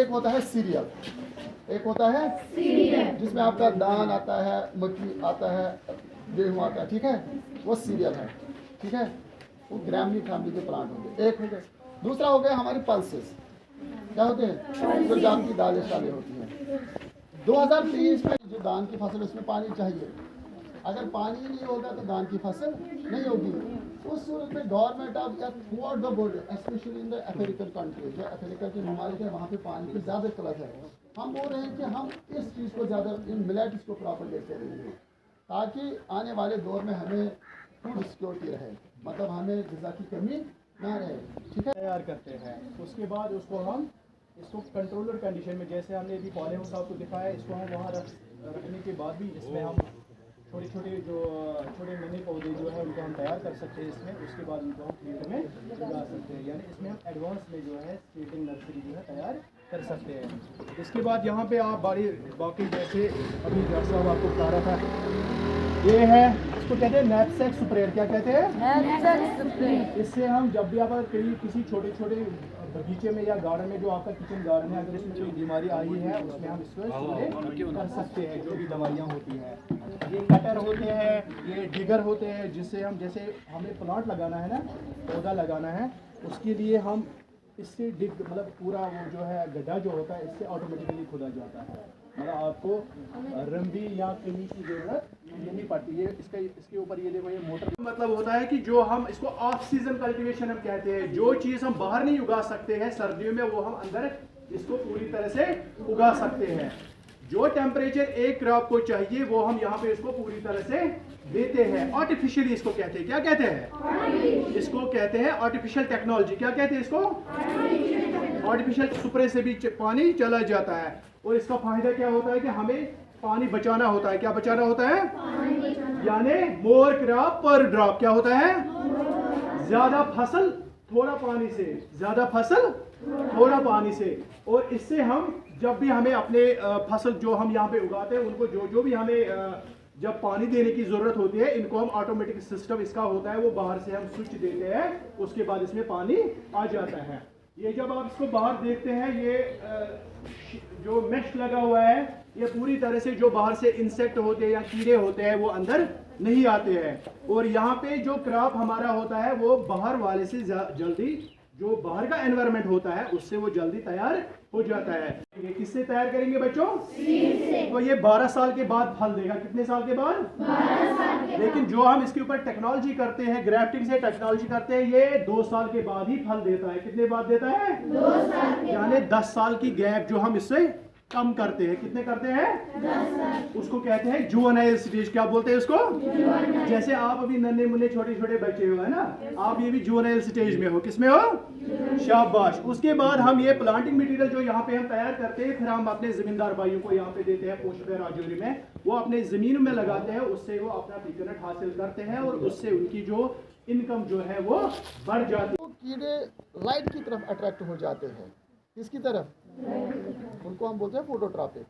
एक होता है सीरियल, एक होता है सीरियल जिसमें आपका धान आता है, मक्की आता है, गेहूँ आता है, ठीक है, वो सीरियल है, ठीक है, वो ग्रामीण फैमिली के प्लांट होंगे, एक हो गए। दूसरा हो गया हमारी पल्सेस, क्या होते हैं, जो जान की दालें शालें होती हैं। 2023 में जो धान की फसल उसमें पानी चाहिए, अगर पानी नहीं होगा तो धान की फसल नहीं होगी। उस सूरत में government of through out the world, specially in the African country, जो अफ्रीका के ममालिक है वहाँ पे पानी की ज़्यादा किल्लत है। हम बोल रहे हैं कि हम इस चीज़ को ज़्यादा, इन मिलेट्स को प्रॉपर लेते रहेंगे ताकि आने वाले दौर में हमें फूड सिक्योरिटी रहे, मतलब हमें ग़िज़ा की कमी ना रहे, ठीक है। तैयार करते हैं, उसके बाद उसको हम इसको कंट्रोलर कंडीशन में, जैसे हमने अभी पॉलीहाउस साहब को दिखाया, इसको हम वहाँ रखने के बाद भी इसमें हम छोटे छोटे नन्हे पौधे जो है उनको हम तैयार कर सकते हैं इसमें, उसके बाद उनको हम फील्ड में उगा सकते हैं, यानी इसमें हम एडवांस में जो है स्टेटिंग नर्सरी जो है तैयार कर सकते हैं। इसके बाद यहाँ पे आप बाकी जैसे अभी डॉक्टर साहब आपको बता रहा था, ये है, इसको कहते हैं नैपसैक स्प्रेयर। क्या कहते हैं? Knapsack sprayer. इससे हम जब भी आप कहीं किसी छोटे छोटे बगीचे में या गार्डन में, जो आपका किचन गार्डन है, अगर उसमें कोई बीमारी आई है उसमें हम इसको स्प्रे कर सकते हैं, जो भी दवाइयाँ होती हैं। ये कटर होते हैं, ये डिगर होते हैं, जिससे हम, जैसे हमें प्लांट लगाना है ना, पौधा लगाना है, उसके लिए हम इससे डिग, मतलब पूरा वो जो है गड्ढा जो होता है, इससे ऑटोमेटिकली खुदा जाता है, मतलब आपको रंबी या कमी की जरूरत नहीं पड़ती है। इसके ऊपर ये देखो, ये मोटर, मतलब होता है कि जो हम इसको ऑफ सीजन कल्टीवेशन हम कहते हैं, जो चीज़ हम बाहर नहीं उगा सकते हैं सर्दियों में, वो हम अंदर इसको पूरी तरह से उगा सकते हैं। जो टेम्परेचर एक क्रॉप को चाहिए वो हम यहाँ पे इसको पूरी तरह से देते हैं। आर्टिफिशियली इसको कहते हैं, क्या कहते हैं? इसको कहते हैं आर्टिफिशियल टेक्नोलॉजी। क्या कहते हैं इसको? आर्टिफिशियल स्प्रे से भी पानी चला जाता है। और इसका फायदा क्या होता है कि हमें पानी बचाना होता है। क्या बचाना होता है? यानी मोर क्रॉप पर ड्रॉप। क्या होता है? ज्यादा फसल थोड़ा पानी से, ज्यादा फसल थोड़ा पानी से। और इससे हम जब भी हमें अपने फसल जो हम यहाँ पे उगाते हैं उनको जो भी हमें जब पानी देने की जरूरत होती है, इनको हम ऑटोमेटिक सिस्टम इसका होता है, वो बाहर से हम स्विच देते हैं, उसके बाद इसमें पानी आ जाता है। ये जब आप इसको बाहर देखते हैं, ये जो मेश लगा हुआ है, ये पूरी तरह से जो बाहर से इंसेक्ट होते हैं या कीड़े होते हैं वो अंदर नहीं आते हैं। और यहाँ पे जो क्रॉप हमारा होता है वो बाहर वाले से जल्दी, जो बाहर का एनवायरनमेंट होता है उससे वो जल्दी तैयार हो जाता है। ये किससे तैयार करेंगे बच्चों? सीड से। तो ये 12 साल के बाद फल देगा। कितने साल के बाद? 12 साल के। लेकिन जो हम इसके ऊपर टेक्नोलॉजी करते हैं, ग्राफ्टिंग से टेक्नोलॉजी करते हैं, ये 2 साल के बाद ही फल देता है। कितने बाद देता है? 2 साल। यानी 10 साल की गैप जो हम इससे कम करते हैं। कितने करते हैं? 10 साल। उसको कहते हैं जुवेनाइल स्टेज। क्या बोलते हैं उसको? जैसे आप अभी नन्हे मुन्ने छोटे छोटे बच्चे हो, है ना, आप ये भी जुवेनाइल स्टेज में हो। किसमें हो? शाबाश। उसके बाद हम ये प्लांटिंग मटेरियल जो यहाँ पे हम तैयार करते हैं, फिर हम अपने जमींदार भाइयों को यहाँ पे देते हैं पोस्ट राजौरी में। वो अपने जमीन में लगाते हैं, उससे वो अपना पिकनट हासिल करते हैं और उससे उनकी जो इनकम जो है वो बढ़ जाती है। कीड़े लाइट की तरफ अट्रैक्ट हो जाते हैं। किसकी तरफ? उनको हम बोलते हैं फोटोट्रॉपिक।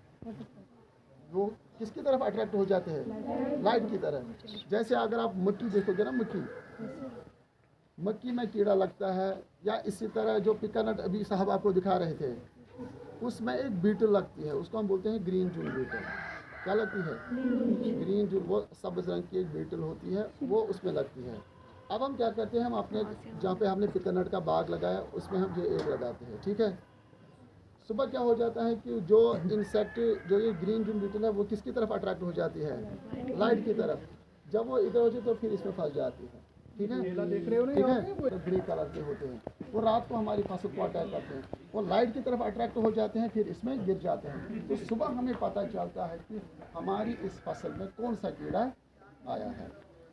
वो किसकी तरफ अट्रैक्ट हो जाते हैं? लाइट की तरफ। जैसे अगर आप मक्की देखोगे ना, मक्की में कीड़ा लगता है, या इसी तरह जो पिकनट अभी साहब आपको दिखा रहे थे, उसमें एक बीटल लगती है, उसको हम बोलते हैं ग्रीन जून बीटल। क्या लगती है? ग्रीन जून। वो सब्ज रंग की एक बीटल होती है, वो उसमें लगती है। अब हम क्या करते हैं, हम अपने जहाँ पे हमने पिकनट का बाग लगाया उसमें हम ये एक लगाते हैं, ठीक है। सुबह क्या हो जाता है कि जो इंसेक्ट, जो ये ग्रीन जून बीटल है, वो किसकी तरफ अट्रैक्ट हो जाती है? लाइट की तरफ। जब वो इधर होती है तो फिर इसमें फंस जाती है, ठीक है। देख रहे हो ना, ठीक है, ग्रे कलर के होते हैं, वो रात को हमारी फसल को अटैक करते हैं, वो लाइट की तरफ अट्रैक्ट हो जाते हैं, फिर इसमें गिर जाते हैं। तो सुबह हमें पता चलता है कि हमारी इस फसल में कौन सा कीड़ा आया है।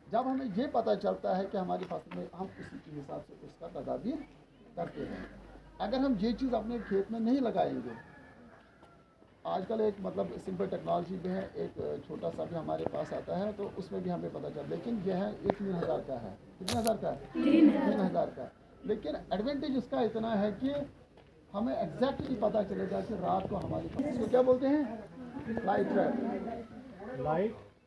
जब हमें ये पता चलता है कि हमारी फसल में, हम उसी के हिसाब से उसका तदाबीर करते हैं। अगर हम ये चीज़ अपने खेत में नहीं लगाएंगे, आजकल एक मतलब सिंपल टेक्नोलॉजी भी है, एक छोटा सा भी हमारे पास आता है, तो उसमें भी हमें पता चलता है। लेकिन यह है, ये 3000 का है। कितने हज़ार का है? 3000 का। लेकिन एडवांटेज इसका इतना है कि हमें एग्जैक्टली पता चलेगा कि रात को हमारी फसल, इसको क्या बोलते हैं? Light trap.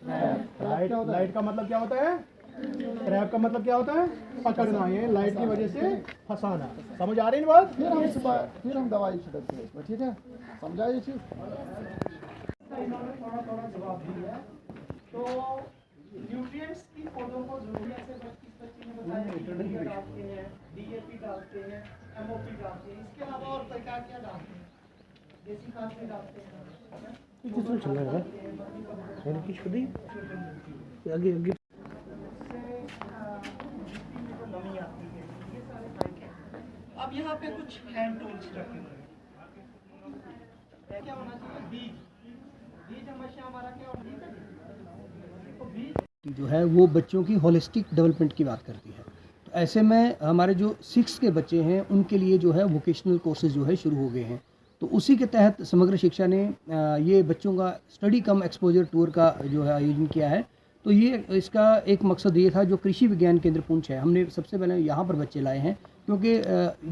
लाइट का मतलब क्या होता है? ट्रैप का मतलब क्या होता है? पकड़ना, ये लाइट की वजह से फंसाना। समझ आ रही है बात? फिर हम दवाई छिड़कते हैं इसमें, ठीक है? समझा ये चीज़? इन्होंने थोड़ा जवाब दिया है। तो न्यूट्रिएंट्स की पौधों को जरूरत से किस बच्चे ने बताया यूरिया डालते हैं, डीएपी डालते हैं, एमओपी डालते हैं, इसके अलावा और क्या क्या डालते हैं? देसी खाद भी डालते हैं। कितना चल रहा है यानी कि शुद्धी आगे आगे नमी आती है, ये सारे फायदे हैं। अब यहाँ पे कुछ हैंड टूल्स रखे हुए हैं। क्या होना चाहिए? बीज हमेशा हमारा क्या होना चाहिए? तो बीज जो है वो बच्चों की होलिस्टिक डेवलपमेंट की बात करती है। तो ऐसे में हमारे जो 6 के बच्चे हैं उनके लिए जो है वोकेशनल कोर्सेज जो है शुरू हो गए हैं। तो उसी के तहत समग्र शिक्षा ने ये बच्चों का स्टडी कम एक्सपोजर टूर का जो है आयोजन किया है। तो ये इसका एक मकसद ये था, जो कृषि विज्ञान केंद्र पुंछ है, हमने सबसे पहले यहाँ पर बच्चे लाए हैं क्योंकि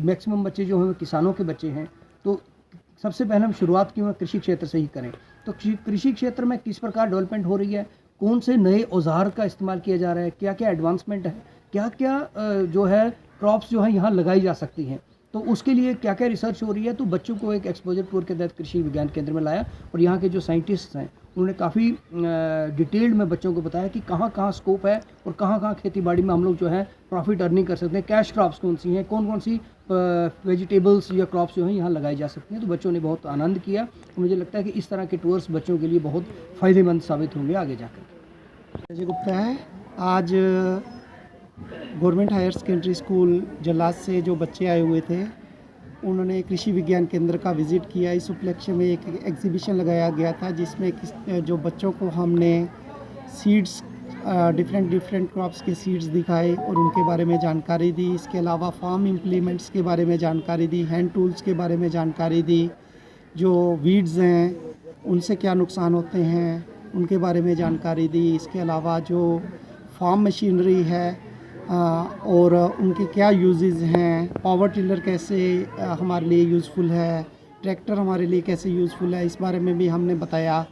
मैक्सिमम बच्चे जो हैं किसानों के बच्चे हैं। तो सबसे पहले हम शुरुआत क्यों कृषि क्षेत्र से ही करें। तो कृषि क्षेत्र में किस प्रकार डेवलपमेंट हो रही है, कौन से नए औजार का इस्तेमाल किया जा रहा है, क्या क्या एडवांसमेंट है, क्या क्या जो है क्रॉप्स जो है यहाँ लगाई जा सकती हैं, तो उसके लिए क्या क्या रिसर्च हो रही है। तो बच्चों को एक एक्सपोजर टूर के तहत कृषि विज्ञान केंद्र में लाया और यहाँ के जो साइंटिस्ट हैं उन्होंने काफ़ी डिटेल्ड में बच्चों को बताया कि कहाँ कहाँ स्कोप है और कहाँ कहाँ खेती बाड़ी में हम लोग जो है प्रॉफिट अर्निंग कर सकते हैं, कैश क्रॉप्स कौन सी हैं, कौन कौन सी वेजिटेबल्स या क्रॉप्स जो हैं यहाँ लगाई जा सकती हैं। तो बच्चों ने बहुत आनंद किया। तो मुझे लगता है कि इस तरह के टूर्स बच्चों के लिए बहुत फ़ायदेमंद साबित होंगे आगे जाकर। अजय गुप्ता है। आज गवर्नमेंट हायर सेकेंडरी स्कूल जल्लाद से जो बच्चे आए हुए थे उन्होंने कृषि विज्ञान केंद्र का विज़िट किया। इस उपलक्ष्य में एक एग्जीबिशन लगाया गया था जिसमें जो बच्चों को हमने सीड्स डिफरेंट क्रॉप्स के सीड्स दिखाए और उनके बारे में जानकारी दी। इसके अलावा फार्म इम्प्लीमेंट्स के बारे में जानकारी दी, हैंड टूल्स के बारे में जानकारी दी, जो वीड्स हैं उनसे क्या नुकसान होते हैं उनके बारे में जानकारी दी। इसके अलावा जो फार्म मशीनरी है और उनके क्या यूजेस हैं, पावर टिलर कैसे हमारे लिए यूज़फुल है, ट्रैक्टर हमारे लिए कैसे यूज़फुल है, इस बारे में भी हमने बताया।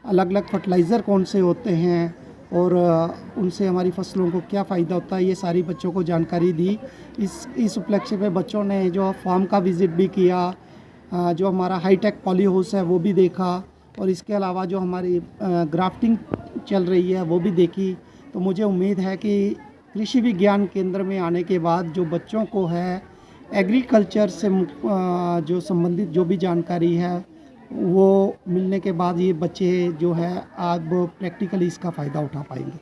अलग अलग फर्टिलाइज़र कौन से होते हैं और उनसे हमारी फसलों को क्या फ़ायदा होता है, ये सारी बच्चों को जानकारी दी। इस उपलक्ष्य पे बच्चों ने जो फार्म का विज़िट भी किया, जो हमारा हाईटेक पॉली हाउस है वो भी देखा और इसके अलावा जो हमारी ग्राफ्टिंग चल रही है वो भी देखी। तो मुझे उम्मीद है कि कृषि विज्ञान केंद्र में आने के बाद जो बच्चों को है एग्रीकल्चर से जो संबंधित जो भी जानकारी है वो मिलने के बाद ये बच्चे जो है अब प्रैक्टिकली इसका फ़ायदा उठा पाएंगे।